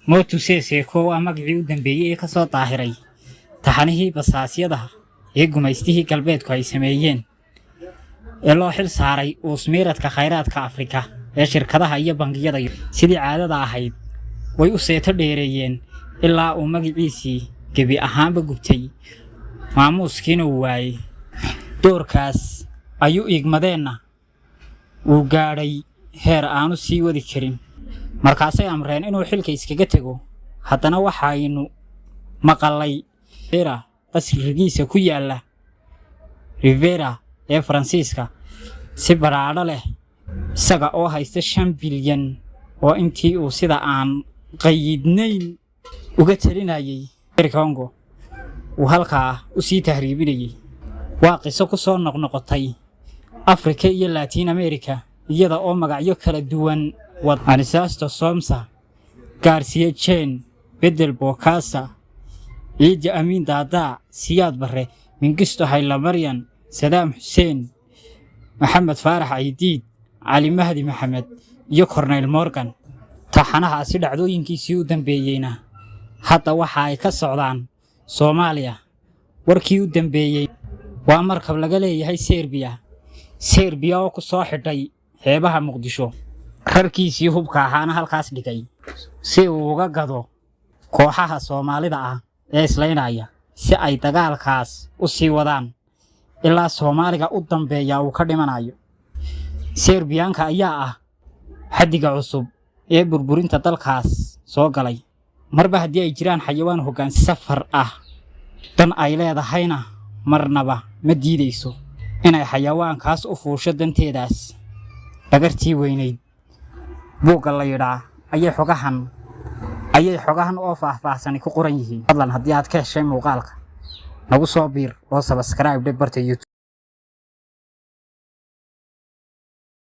موتو سيسيكو amagicii u dambeeyay ka soo daahiray taxanihii basaasiyada ee gumaystihii galbeedku ay sameeyeen ee loo xil saaray usmiiradka khayraadka Afrika ee shirkadaha iyo bangiyada sidii caadada ahayd way u seeto dheereeyeen ilaa uu magiciisii gabi ahaanba gubtay maamuuskiina waayay doorkaas ayuu igmadeenna uu gaadhay heer aanu sii wadi karin markaasay amreen inuu xilka iskaga tago haddana waxaaynu maqalay qasrigiisa ku yaala Rivera ee Faransiiska si baraadho leh isaga oo haysta 5 bilyan oo intii uu sida aan qaydnayn uga talinayay Congo uu halkaa u sii tahriibinayay waa qiso ku soo noqnoqotay Afrika iyo Latin America iyada oo magacyo kala duwan Anisasto Somsa Garcia Chen Bedel Bokassa Idi Amin Dada Siyaad Barre Mengistu Haile Mariam Saddam Hussein Mohamed Farah Aidid Ali Mahdi Mohamed iyo Cornel Morgan taxanaha si dhacdooyinkiisii u dambeeyayna hadda waxa ay ka socdaan Soomaaliya warkii u dambeeyay waa markab laga leeyahay Serbia oo ku soo xidhay xeebaha Muqdisho harkiisii hubka ahaana halkaas dhigay si uu uga gado kooxaha Soomaalida ah ee islaynaya si ay dagaalkaas u sii wadaan ilaa Soomaaliga u dambeeya uu ka dhimanayo Serbianka ayaa ah xadiga cusub ee burburinta dalkaas soo galay marba hadii ay jiraan xayawaan hoggaan safar ah dan ay leedahayna marnaba ma diideyso inay xayawaankaas u fuusho danteedaas dhagartii weynayd buuga la yiraahdo ayay xogahan oo faahfaahsan ku qoran yihiin fadlan hadii aad ka heshay muuqaalka nagu soo biir oo subscribe barta YouTube